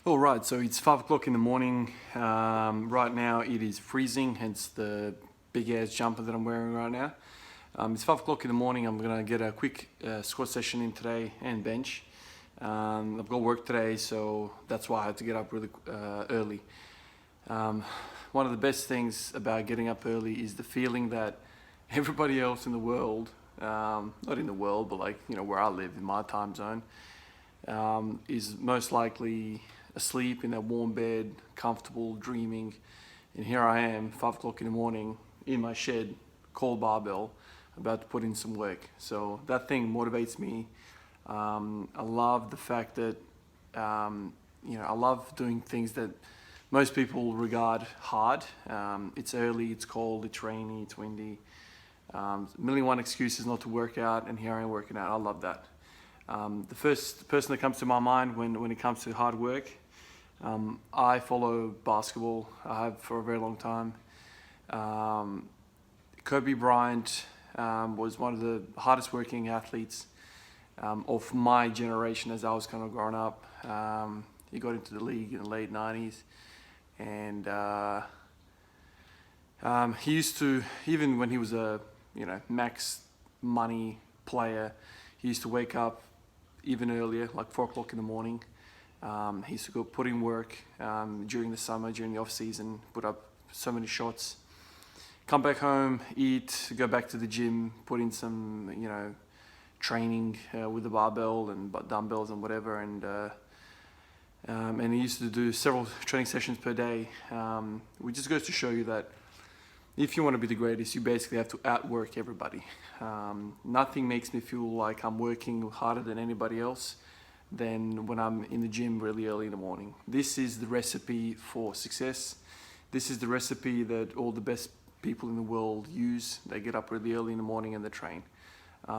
All right, so it's 5 o'clock in the morning. Right now it is freezing, hence the big ass jumper that I'm wearing right now. It's 5 o'clock in the morning. I'm gonna get a quick squat session in today and bench. I've got work today, so that's why I had to get up really early. One of the best things about getting up early is the feeling that everybody else in the world, not in the world, but like, where I live in my time zone, is most likely asleep in their warm bed, comfortable, dreaming. And here I am, 5 o'clock in the morning, in my shed, cold barbell, about to put in some work. So that thing motivates me. I love the fact that, I love doing things that most people regard hard. It's early, it's cold, it's rainy, it's windy. A million one excuses not to work out, and here I am working out. I love that. The first person that comes to my mind when it comes to hard work, I follow basketball. I have for a very long time. Kobe Bryant was one of the hardest working athletes of my generation as I was kind of growing up. He got into the league in the late 90s, and he used to, even when he was a max money player, he used to wake up even earlier, like 4 o'clock in the morning. He used to go put in work during the summer, during the off season, put up so many shots, come back home, eat, go back to the gym, put in some, training with the barbell and dumbbells and whatever. And he used to do several training sessions per day. It just goes to show you that if you want to be the greatest, you basically have to outwork everybody. Nothing makes me feel like I'm working harder than anybody else than when I'm in the gym really early in the morning. This is the recipe for success. This is the recipe that all the best people in the world use. They get up really early in the morning and they train.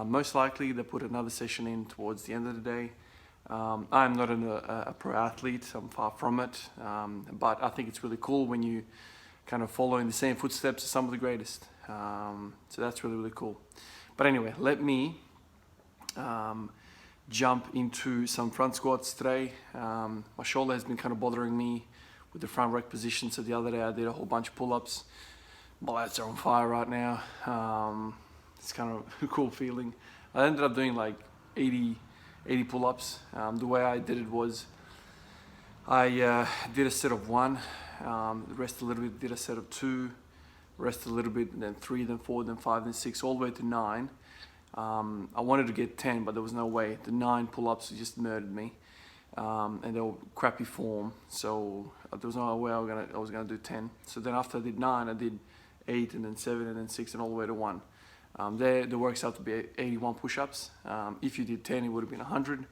Most likely they put another session in towards the end of the day. I'm not a pro athlete, I'm far from it, but I think it's really cool when you kind of follow in the same footsteps as some of the greatest. So that's really, really cool. But anyway, let me jump into some front squats today. My shoulder has been kind of bothering me with the front rack position. So the other day I did a whole bunch of pull-ups. My lats are on fire right now. It's kind of a cool feeling. I ended up doing like 80 pull-ups. The way I did it was I did a set of 1, rest a little bit, did a set of 2, rest a little bit, then 3, then 4, then 5, then 6, all the way to 9. I wanted to get 10, but there was no way. The 9 pull-ups just murdered me, and they were crappy form. So there was no way I was gonna do 10. So then after I did 9, I did 8, and then 7, and then 6, and all the way to 1. There works out to be 81 push-ups. If you did 10, it would have been 100.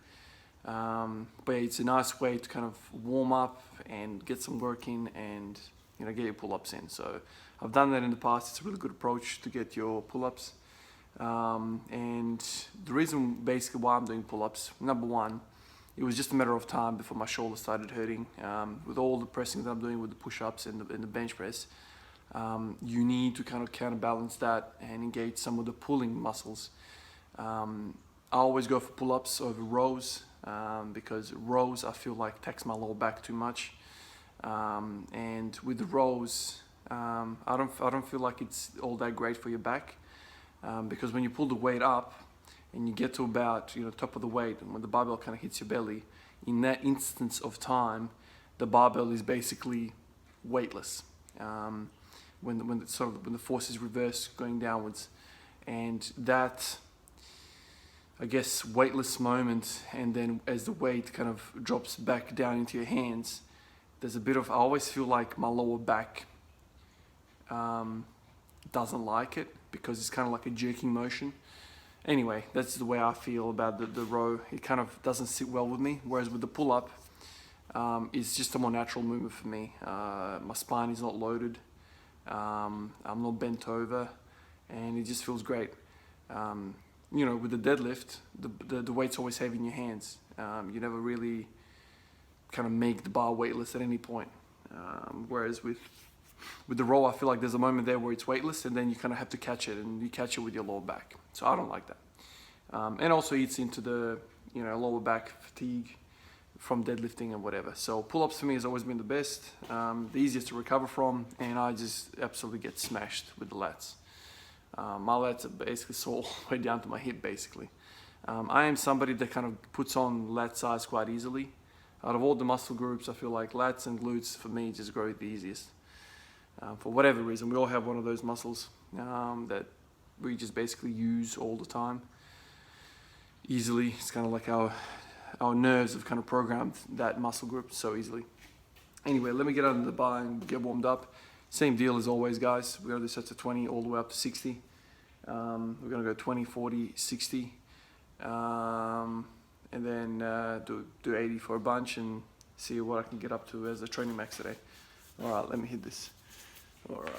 But yeah, it's a nice way to kind of warm up and get some work in, and get your pull-ups in. So I've done that in the past. It's a really good approach to get your pull-ups. And the reason basically why I'm doing pull-ups, number one, it was just a matter of time before my shoulder started hurting. With all the pressing that I'm doing with the push-ups and the bench press, you need to kind of counterbalance that and engage some of the pulling muscles. I always go for pull-ups over rows, because rows I feel like tax my lower back too much. And with the rows, I don't feel like it's all that great for your back. Because when you pull the weight up and you get to about top of the weight, and when the barbell kind of hits your belly, in that instance of time, the barbell is basically weightless. When the force is reversed going downwards, and that, I guess, weightless moment, and then as the weight kind of drops back down into your hands, there's a bit of, I always feel like my lower back doesn't like it, because it's kind of like a jerking motion. Anyway, that's the way I feel about the row. It kind of doesn't sit well with me, whereas with the pull-up, it's just a more natural movement for me. My spine is not loaded, I'm not bent over, and it just feels great. With the deadlift, the weight's always heavy in your hands. You never really kind of make the bar weightless at any point. Whereas with the row, I feel like there's a moment there where it's weightless, and then you kind of have to catch it, and you catch it with your lower back. So I don't like that. And also eats into the lower back fatigue from deadlifting and whatever. So pull-ups for me has always been the best, the easiest to recover from, and I just absolutely get smashed with the lats. My lats are basically sore all the way down to my hip basically. I am somebody that kind of puts on lat size quite easily. Out of all the muscle groups, I feel like lats and glutes for me just grow the easiest. For whatever reason, we all have one of those muscles that we just basically use all the time easily. It's kind of like our nerves have kind of programmed that muscle group so easily. Anyway, let me get under the bar and get warmed up. Same deal as always, guys. We're going to do sets of 20 all the way up to 60. We're going to go 20, 40, 60. And then do 80 for a bunch and see what I can get up to as a training max today. All right, let me hit this. All right.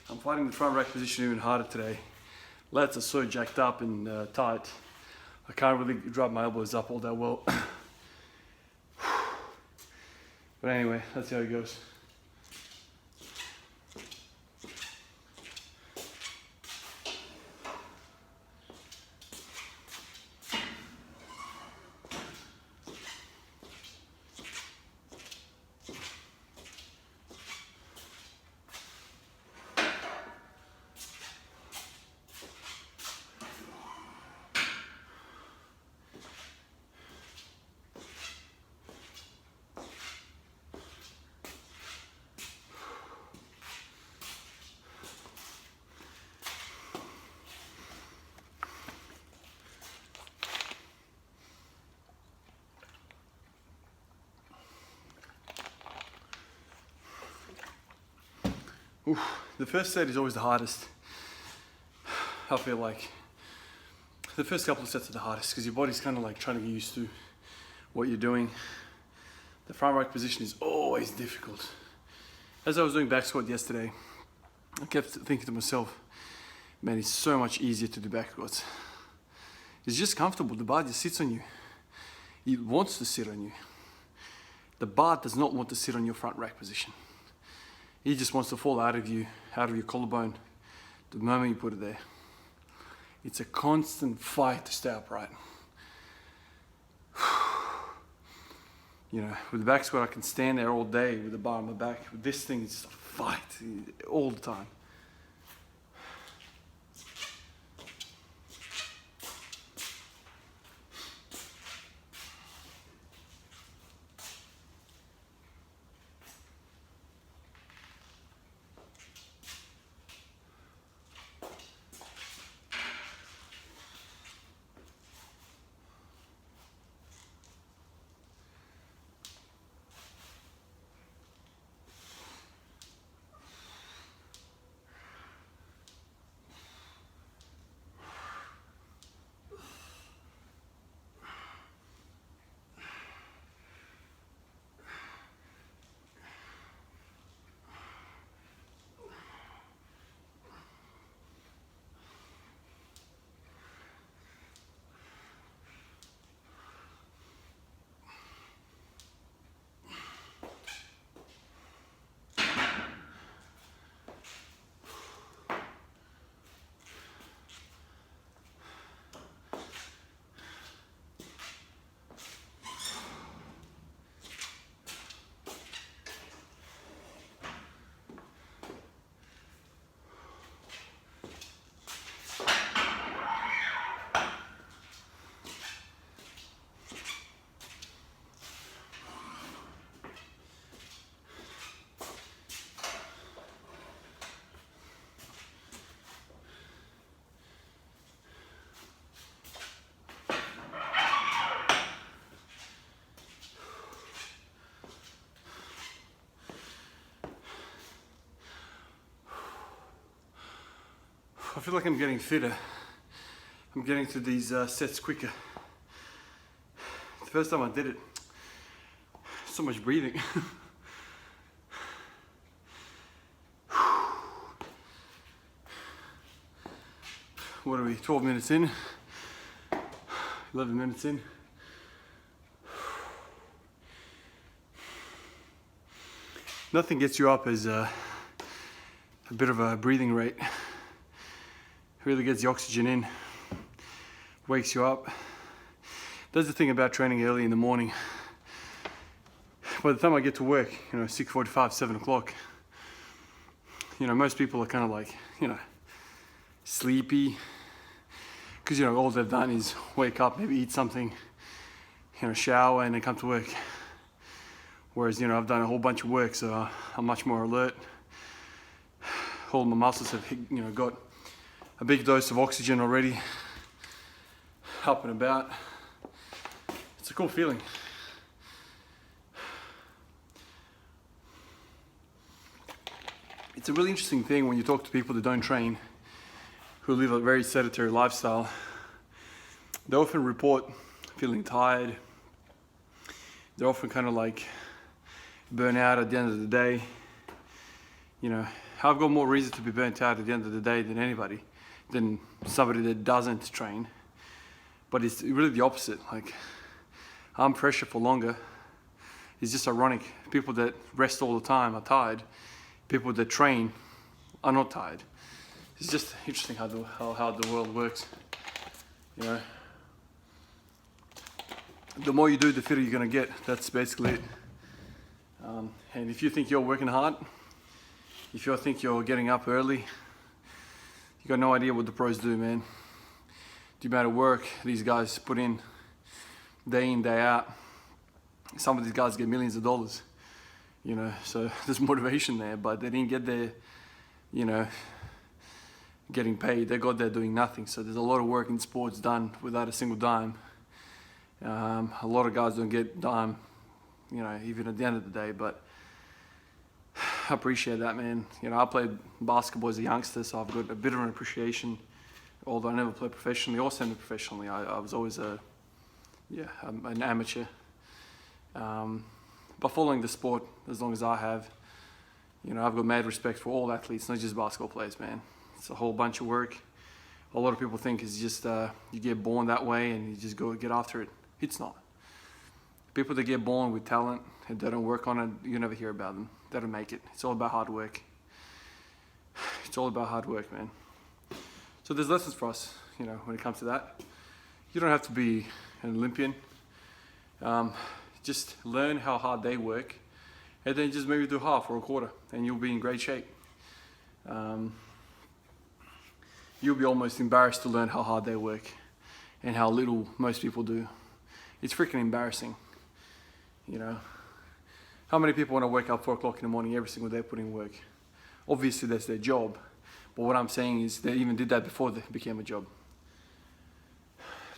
I'm finding the front rack position even harder today. Lats are so jacked up and tight. I can't really drive my elbows up all that well. But anyway, that's how it goes. Oof, the first set is always the hardest. I feel like the first couple of sets are the hardest because your body's kind of like trying to get used to what you're doing. The front rack position is always difficult. As I was doing back squat yesterday, I kept thinking to myself, man, it's so much easier to do back squats. It's just comfortable. The bar just sits on you. It wants to sit on you. The bar does not want to sit on your front rack position. He just wants to fall out of you, out of your collarbone, the moment you put it there. It's a constant fight to stay upright. You know, with the back squat, I can stand there all day with the bar on my back. With this thing, it's a fight all the time. I feel like I'm getting fitter. I'm getting to these sets quicker. The first time I did it, so much breathing. What are we, 12 minutes in? 11 minutes in? Nothing gets you up as a bit of a breathing rate. Really gets the oxygen in, wakes you up. That's the thing about training early in the morning. By the time I get to work, 6:45, 7 o'clock, most people are kind of like, sleepy. Because, all they've done is wake up, maybe eat something, shower, and then come to work. Whereas, I've done a whole bunch of work, so I'm much more alert. All my muscles have, got a big dose of oxygen already, up and about. It's a cool feeling. It's a really interesting thing when you talk to people that don't train, who live a very sedentary lifestyle. They often report feeling tired. They're often kind of like burn out at the end of the day. I've got more reason to be burnt out at the end of the day than somebody that doesn't train. But it's really the opposite. Like, I'm fresher for longer. It's just ironic. People that rest all the time are tired. People that train are not tired. It's just interesting how the world works. The more you do, the fitter you're gonna get. That's basically it. And if you think you're working hard, if you think you're getting up early, you got no idea what the pros do, man. The amount of work these guys put in day out. Some of these guys get millions of dollars, so there's motivation there, but they didn't get there, getting paid. They got there doing nothing. So there's a lot of work in sports done without a single dime. A lot of guys don't get dime, even at the end of the day, but I appreciate that, man. I played basketball as a youngster, so I've got a bit of an appreciation, although I never played professionally or semi-professionally. I was always an amateur. But following the sport as long as I have, I've got mad respect for all athletes, not just basketball players, man. It's a whole bunch of work. A lot of people think it's just you get born that way and you just go get after it. It's not. People that get born with talent and they don't work on it, you never hear about them. They don't make it. It's all about hard work. It's all about hard work, man. So there's lessons for us, when it comes to that. You don't have to be an Olympian. Just learn how hard they work, and then just maybe do half or a quarter, and you'll be in great shape. You'll be almost embarrassed to learn how hard they work and how little most people do. It's freaking embarrassing, How many people want to wake up 4 o'clock in the morning every single day putting work? Obviously that's their job, but what I'm saying is they even did that before it became a job.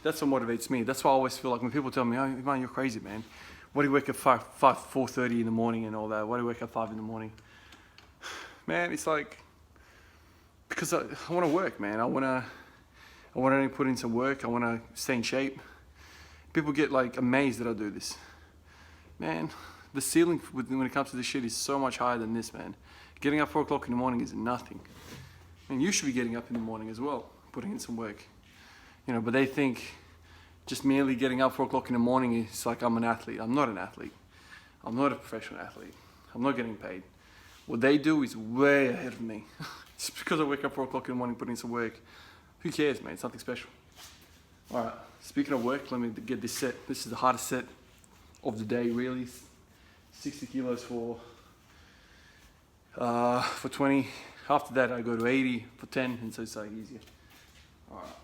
That's what motivates me. That's why I always feel like when people tell me, "Oh, man, you're crazy, man. Why do you wake up 4:30 in the morning and all that? Why do you wake up 5 in the morning?" Man, it's like, because I want to work, man. I want to put in some work. I want to stay in shape. People get like amazed that I do this. Man, the ceiling when it comes to this shit is so much higher than this, man. Getting up 4 o'clock in the morning is nothing. And you should be getting up in the morning as well, putting in some work. But they think just merely getting up 4 o'clock in the morning is like I'm an athlete. I'm not an athlete. I'm not a professional athlete. I'm not getting paid. What they do is way ahead of me. Just because I wake up 4 o'clock in the morning putting in some work, who cares, man? It's nothing special. All right, speaking of work, let me get this set. This is the hardest set of the day, really. 60 kilos for 20. After that, I go to 80 for 10, and so it's like easier. All right.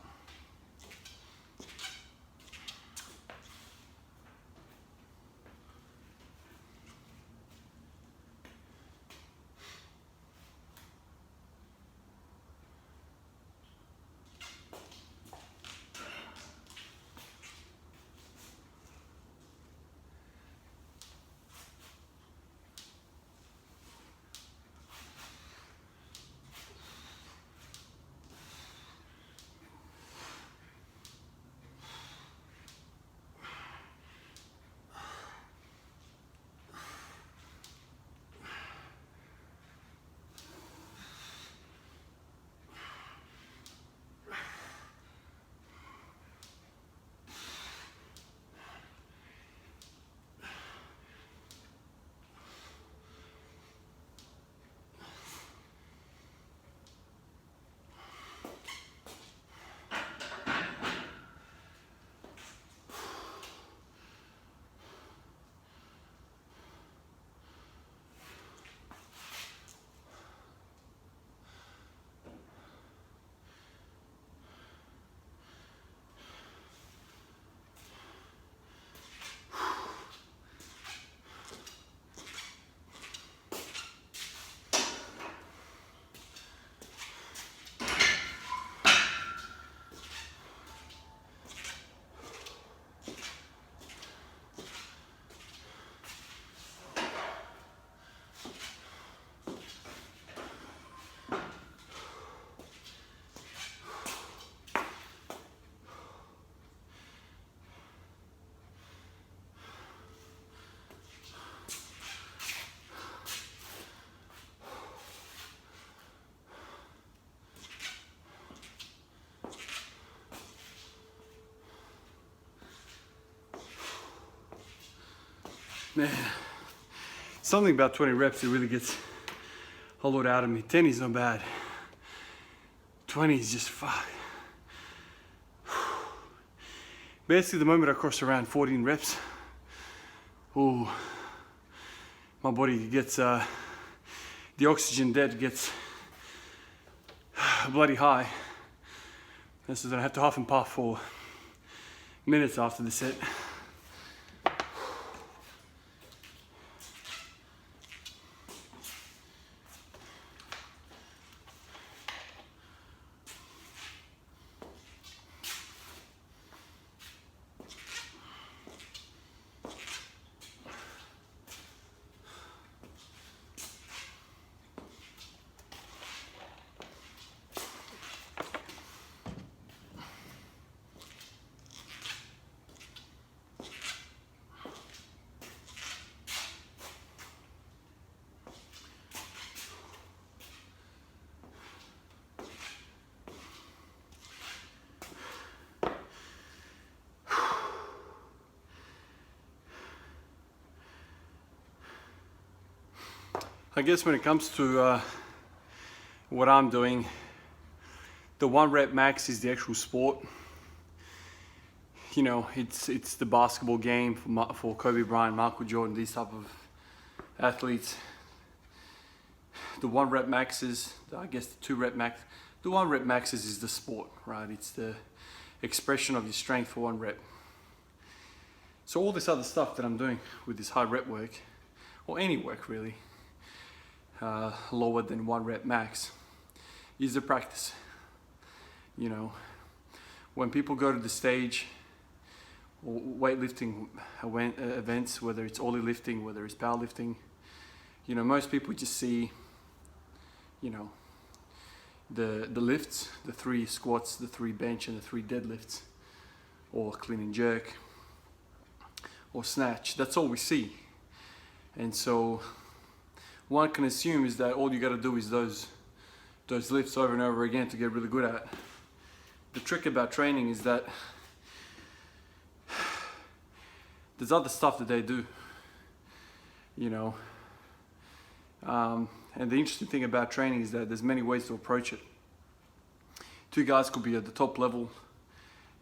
Man, something about 20 reps, it really gets a lot out of me. 10 is not bad. 20 is just fuck. Basically, the moment I cross around 14 reps, ooh, my body gets, the oxygen debt gets bloody high. And so then I have to huff and puff for minutes after the set. I guess when it comes to what I'm doing, the 1 rep max is the actual sport. You know, it's the basketball game for Kobe Bryant, Michael Jordan, these type of athletes. The 1 rep maxes, I guess the 2 rep max, the 1 rep maxes is the sport, right? It's the expression of your strength for 1 rep. So all this other stuff that I'm doing with this high rep work, or any work really, lower than 1 rep max, is the practice. You know, when people go to the stage, or weightlifting events, whether it's ollie lifting, whether it's powerlifting, you know, most people just see, you know, the lifts, the 3 squats, the 3 bench, and the 3 deadlifts, or clean and jerk, or snatch. That's all we see. And so one can assume is that all you got to do is those lifts over and over again to get really good at. The trick about training is that there's other stuff that they do, you know. And the interesting thing about training is that there's many ways to approach it. 2 guys could be at the top level,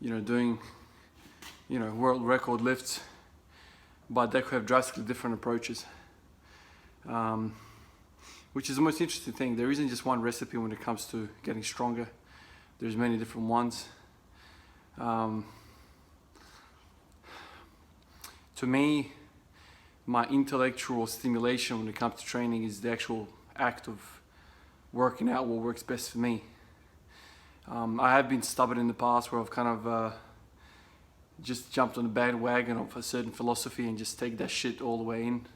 you know, doing, you know, world record lifts, but they could have drastically different approaches. Which is the most interesting thing. There isn't just one recipe when it comes to getting stronger. There's many different ones. To me, my intellectual stimulation when it comes to training is the actual act of working out what works best for me. I have been stubborn in the past where I've kind of just jumped on the bandwagon of a certain philosophy and just take that shit all the way in.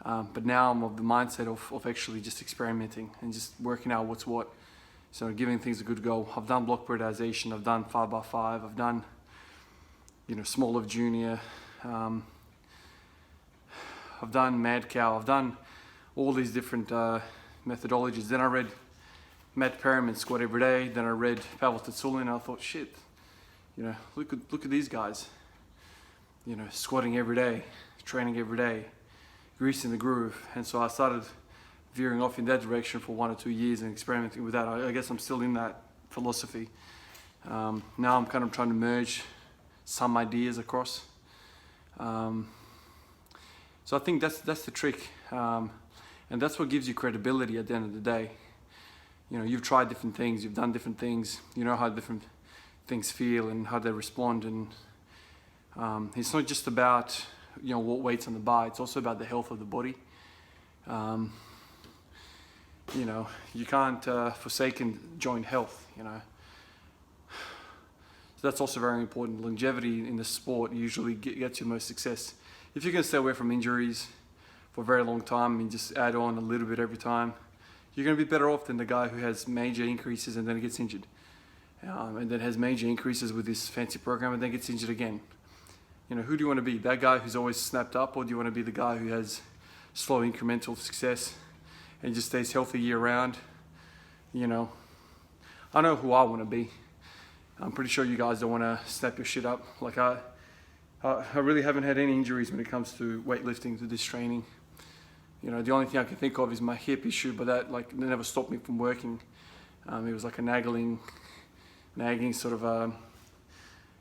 But now I'm of the mindset of actually just experimenting and just working out what's what. So giving things a good go. I've done block periodization, I've done 5x5, I've done, you know, small lift junior, I've done mad cow, I've done all these different methodologies. Then I read Matt Perriman squat every day. Then I read Pavel Tsatsouline and I thought, shit, you know, look at these guys, you know, squatting every day, training every day, greasing the groove. And so I started veering off in that direction for 1 or 2 years and experimenting with that. I guess I'm still in that philosophy. Now I'm kind of trying to merge some ideas across. So I think that's the trick, and that's what gives you credibility at the end of the day. You know, you've tried different things, you've done different things, you know how different things feel and how they respond, and it's not just about, you know, what weight's on the bar, it's also about the health of the body. You know, you can't forsake joint health, you know. So that's also very important. Longevity in the sport usually gets you most success. If you can stay away from injuries for a very long time and just add on a little bit every time, you're going to be better off than the guy who has major increases and then gets injured. And then has major increases with this fancy program and then gets injured again. You know, who do you want to be? That guy who's always snapped up, or do you want to be the guy who has slow incremental success and just stays healthy year round? You know, I know who I want to be. I'm pretty sure you guys don't want to snap your shit up. Like I really haven't had any injuries when it comes to weightlifting, to this training. You know, the only thing I can think of is my hip issue, but that never stopped me from working. It was like a nagging sort of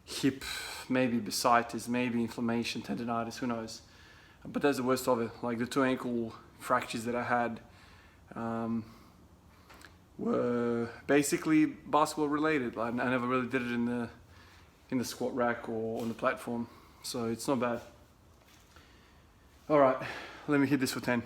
hip, maybe bursitis, maybe inflammation, tendonitis, who knows. But that's the worst of it. Like the 2 ankle fractures that I had were basically basketball related. I never really did it in the squat rack or on the platform, so it's not bad. All right, let me hit this for 10.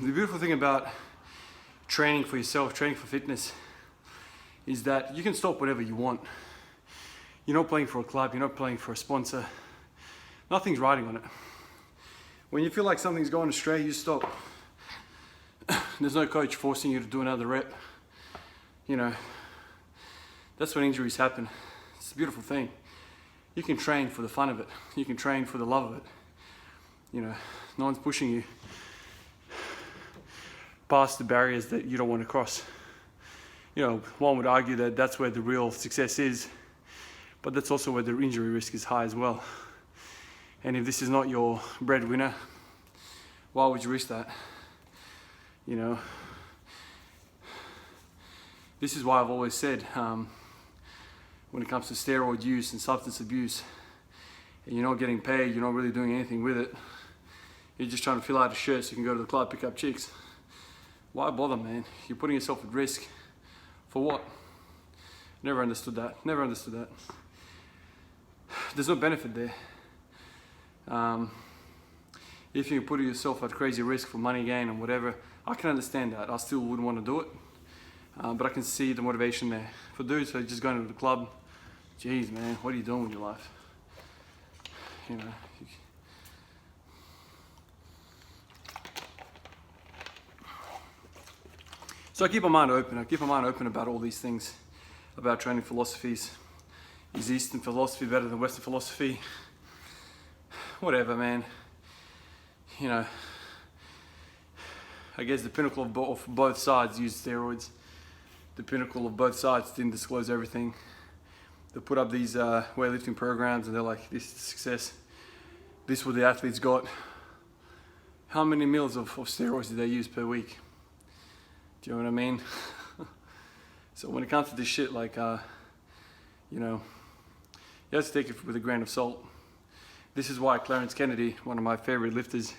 The beautiful thing about training for yourself, training for fitness, is that you can stop whatever you want. You're not playing for a club, you're not playing for a sponsor. Nothing's riding on it. When you feel like something's going astray, you stop. There's no coach forcing you to do another rep. You know, that's when injuries happen. It's a beautiful thing. You can train for the fun of it. You can train for the love of it. You know, no one's pushing you past the barriers that you don't want to cross. You know, one would argue that that's where the real success is, but that's also where the injury risk is high as well. And if this is not your breadwinner, why would you risk that? You know, this is why I've always said, when it comes to steroid use and substance abuse, and you're not getting paid, you're not really doing anything with it, you're just trying to fill out a shirt so you can go to the club, pick up chicks. Why bother, man? You're putting yourself at risk. For what? Never understood that. Never understood that. There's no benefit there. If you're putting yourself at crazy risk for money gain and whatever, I can understand that. I still wouldn't want to do it. But I can see the motivation there. For dudes who are just going to the club, geez, man, what are you doing with your life? You know. So I keep my mind open. I keep my mind open about all these things, about training philosophies. Is Eastern philosophy better than Western philosophy? Whatever, man. You know, I guess the pinnacle of both sides used steroids. The pinnacle of both sides didn't disclose everything. They put up these weightlifting programs and they're like, this is success. This is what the athletes got. How many mils of steroids did they use per week? Do you know what I mean? So when it comes to this shit, like, you know, you have to take it with a grain of salt. This is why Clarence Kennedy, one of my favorite lifters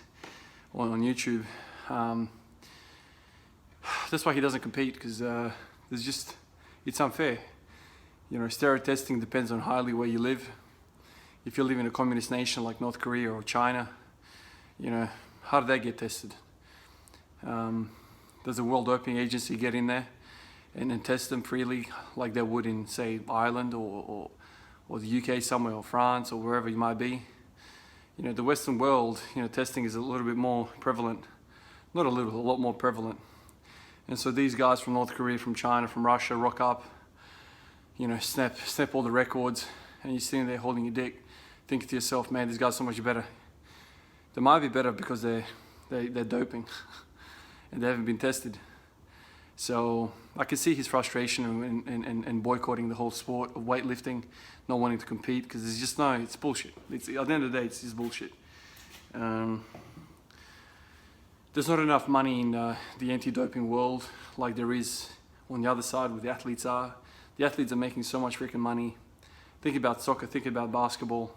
on YouTube, that's why he doesn't compete, because there's just, it's unfair. You know, steroid testing depends on highly where you live. If you live in a communist nation like North Korea or China, you know, how do they get tested? Does the World Doping Agency get in there and test them freely like they would in, say, Ireland or the UK somewhere, or France, or wherever you might be? You know, the Western world, you know, testing is a little bit more prevalent. Not a little, a lot more prevalent. And so these guys from North Korea, from China, from Russia rock up, you know, snap all the records, and you're sitting there holding your dick, thinking to yourself, man, these guys are so much better. They might be better because they're doping and they haven't been tested. So I can see his frustration and boycotting the whole sport of weightlifting, not wanting to compete, because it's just, no, it's bullshit. At the end of the day, it's just bullshit. There's not enough money in the anti-doping world like there is on the other side where the athletes are. The athletes are making so much freaking money. Think about soccer, think about basketball,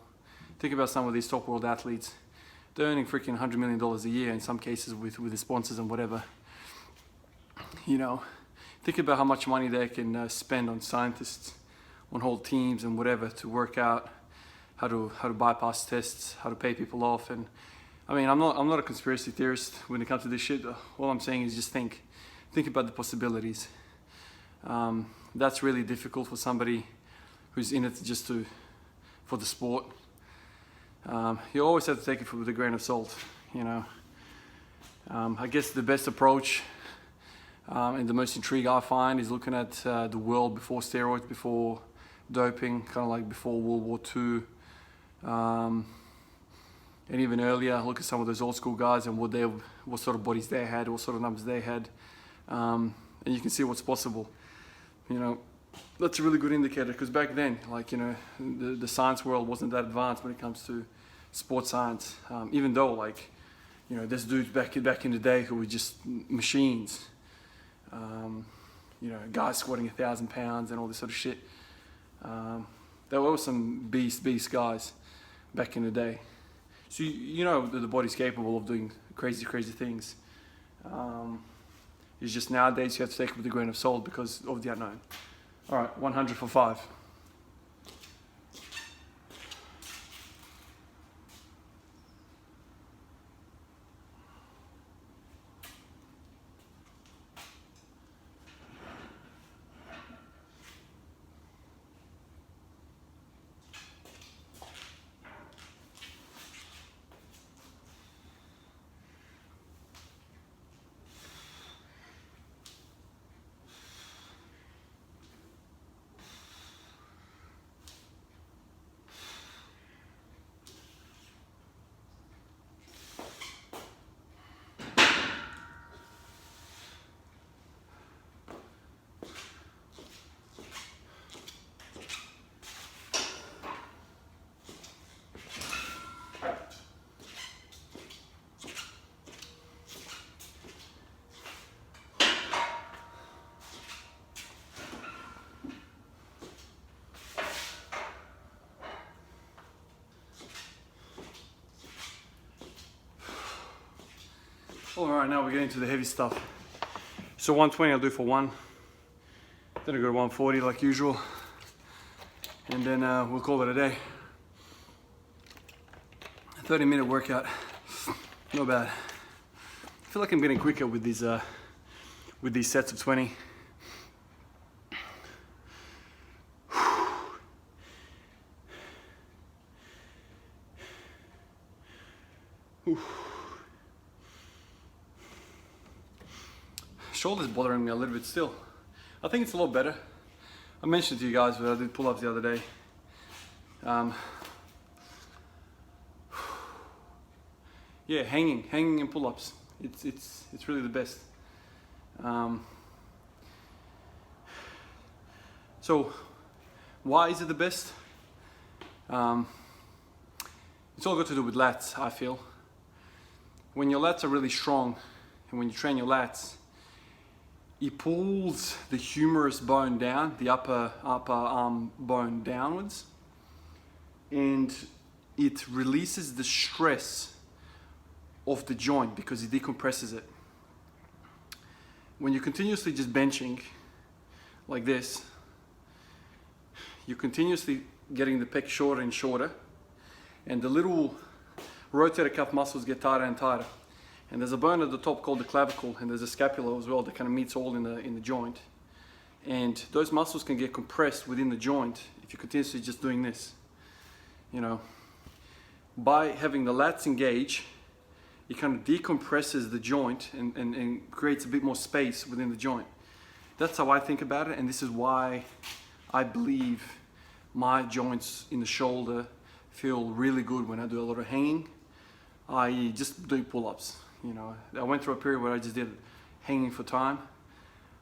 think about some of these top world athletes. They're earning freaking $100 million a year in some cases with the sponsors and whatever. You know, think about how much money they can spend on scientists, on whole teams and whatever to work out how to bypass tests, how to pay people off. And I mean, I'm not a conspiracy theorist when it comes to this shit. All I'm saying is just think about the possibilities. That's really difficult for somebody who's in it just for the sport. You always have to take it with a grain of salt, you know. I guess the best approach and the most intrigue I find is looking at the world before steroids, before doping, kind of like before World War II. And even earlier, look at some of those old school guys and what sort of bodies they had, what sort of numbers they had. And you can see what's possible. You know, that's a really good indicator, because back then, like, you know, the science world wasn't that advanced when it comes to sports science. Even though, like, you know, there's dudes back in the day who were just machines. You know, guys squatting 1,000 pounds and all this sort of shit. There were some beast guys back in the day. So you know that the body's capable of doing crazy things. It's just nowadays you have to take it with a grain of salt because of the unknown. All right, 100 for 5. All right, now we're getting to the heavy stuff. So 120 I'll do for 1. Then I go to 140 like usual. And then we'll call it a day. 30-minute workout, not bad. I feel like I'm getting quicker with these sets of 20. Shoulder's bothering me a little bit still. I think it's a lot better. I mentioned to you guys that I did pull-ups the other day. Yeah, hanging and pull-ups. It's really the best. So why is it the best? It's all got to do with lats, I feel. When your lats are really strong and when you train your lats, it pulls the humerus bone down, the upper arm bone downwards, and it releases the stress of the joint because it decompresses it. When you're continuously just benching like this, you're continuously getting the pec shorter and shorter, and the little rotator cuff muscles get tighter and tighter. And there's a bone at the top called the clavicle, and there's a scapula as well that kind of meets all in the joint. And those muscles can get compressed within the joint if you're continuously just doing this. You know, by having the lats engage, it kind of decompresses the joint and creates a bit more space within the joint. That's how I think about it, and this is why I believe my joints in the shoulder feel really good when I do a lot of hanging, i.e. just doing pull-ups. You know, I went through a period where I just did hanging for time.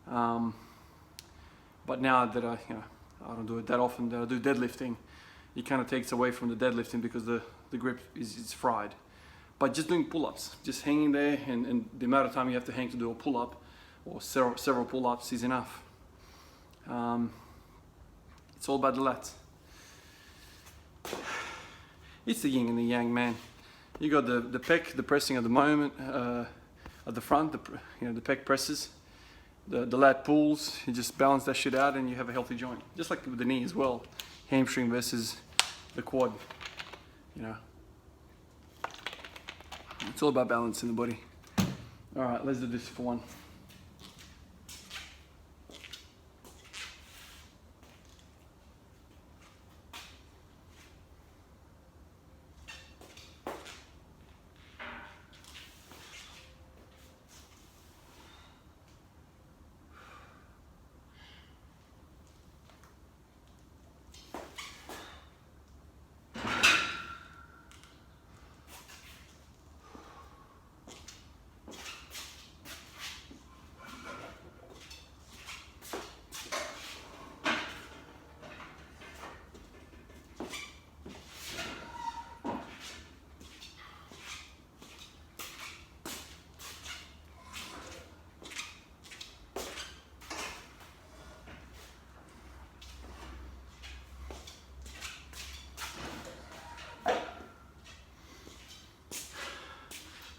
But now that I don't do it that often, that I do deadlifting, it kind of takes away from the deadlifting because the grip is fried. But just doing pull-ups, just hanging there, and the amount of time you have to hang to do a pull-up or several pull-ups is enough. It's all about the lats. It's the yin and the yang, man. You got the pec, the pressing at the moment, at the front, the pec presses, the lat pulls. You just balance that shit out, and you have a healthy joint. Just like with the knee as well, hamstring versus the quad. You know, it's all about balance in the body. All right, let's do this for one.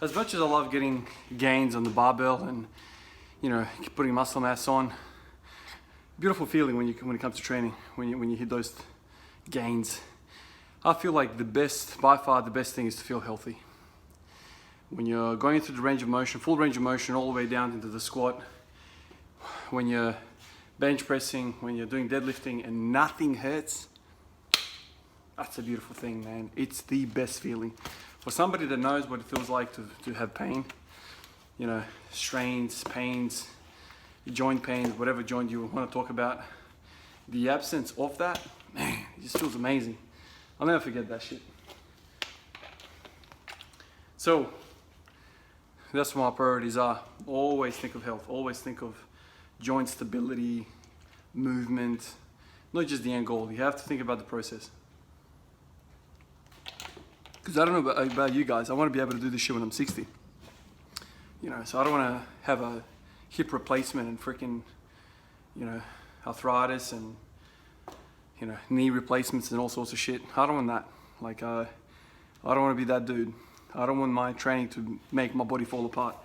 As much as I love getting gains on the barbell and, you know, putting muscle mass on, beautiful feeling when it comes to training, when you hit those gains. I feel like by far the best thing is to feel healthy. When you're going through the range of motion, full range of motion, all the way down into the squat, when you're bench pressing, when you're doing deadlifting and nothing hurts, that's a beautiful thing, man. It's the best feeling. For somebody that knows what it feels like to have pain, you know, strains, pains, joint pains, whatever joint you want to talk about, the absence of that, man, it just feels amazing. I'll never forget that shit. So, that's what my priorities are. Always think of health, always think of joint stability, movement, not just the end goal. You have to think about the process. Because I don't know about you guys, I want to be able to do this shit when I'm 60. You know, so I don't want to have a hip replacement and freaking, you know, arthritis and, you know, knee replacements and all sorts of shit. I don't want that. Like, I don't want to be that dude. I don't want my training to make my body fall apart.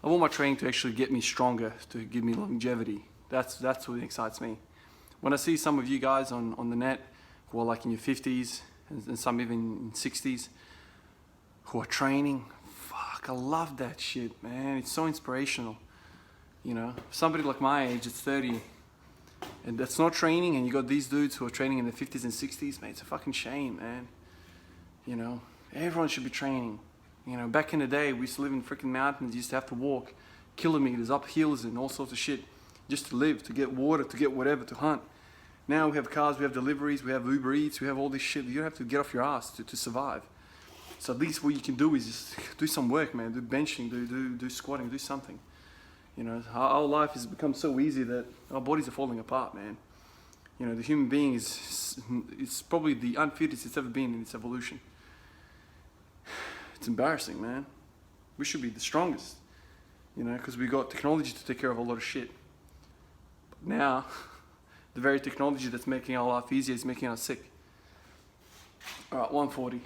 I want my training to actually get me stronger, to give me longevity. That's what excites me. When I see some of you guys on the net who are like in your 50s, and some even in 60s, who are training, fuck, I love that shit, man. It's so inspirational. You know, somebody like my age, it's 30, and that's not training, and you got these dudes who are training in their 50s and 60s, man, it's a fucking shame, man. You know, everyone should be training. You know, back in the day, we used to live in freaking mountains, you used to have to walk kilometers up hills and all sorts of shit just to live, to get water, to get whatever, to hunt. Now we have cars, we have deliveries, we have Uber Eats, we have all this shit. You don't have to get off your ass to survive. So at least what you can do is just do some work, man. Do benching, do squatting, do something. You know, our life has become so easy that our bodies are falling apart, man. You know, the human being is probably the unfittest it's ever been in its evolution. It's embarrassing, man. We should be the strongest, you know, because we got technology to take care of a lot of shit. But now, the very technology that's making our life easier is making us sick. All right, 140.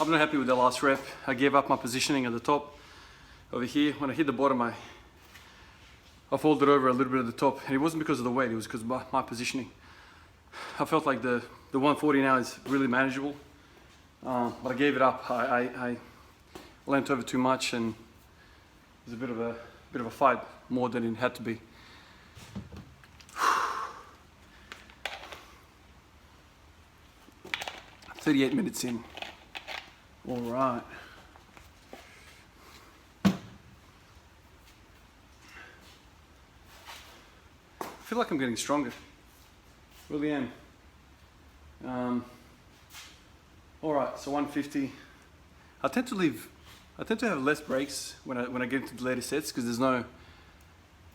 I'm not happy with the last rep. I gave up my positioning at the top over here. When I hit the bottom, I folded over a little bit at the top, and it wasn't because of the weight, it was because of my positioning. I felt like the 140 now is really manageable, but I gave it up. I leant over too much, and it was a bit of a fight, more than it had to be. 38 minutes in. All right. I feel like I'm getting stronger. Really am. All right, so 150. I tend to have less breaks when I get into the later sets because there's no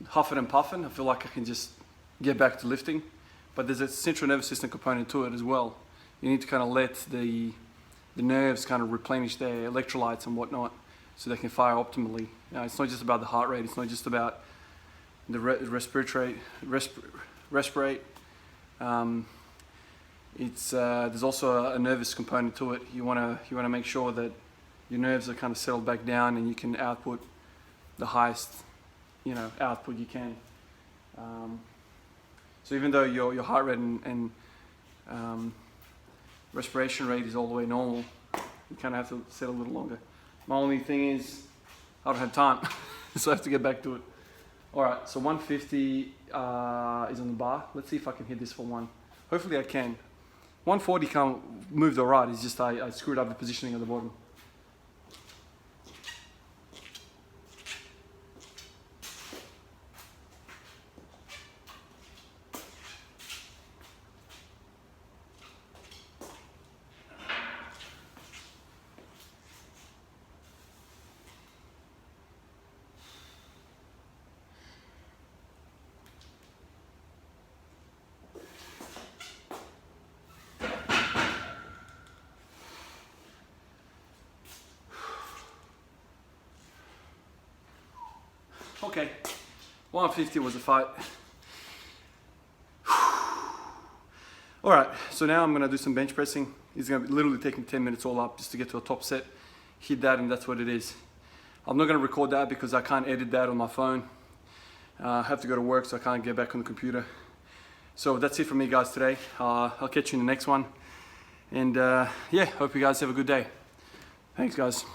huffing and puffing. I feel like I can just get back to lifting, but there's a central nervous system component to it as well. You need to kind of let the nerves kind of replenish their electrolytes and whatnot so they can fire optimally. It's not just about the heart rate, it's not just about the respirate. There's also a nervous component to it. You want to make sure that your nerves are kind of settled back down and you can output the highest, output you can. So even though your heart rate and respiration rate is all the way normal, you kind of have to set a little longer. My only thing is I don't have time, so I have to get back to it. All right, so 150 is on the bar. Let's see if I can hit this for one. Hopefully I can. 140 moved all right. It's just I screwed up the positioning at the bottom. Okay, 150 was a fight. All right, so now I'm gonna do some bench pressing. It's gonna literally take me 10 minutes all up just to get to a top set. Hit that and that's what it is. I'm not gonna record that because I can't edit that on my phone. I have to go to work, so I can't get back on the computer. So that's it from me guys today. I'll catch you in the next one. And yeah, hope you guys have a good day. Thanks guys.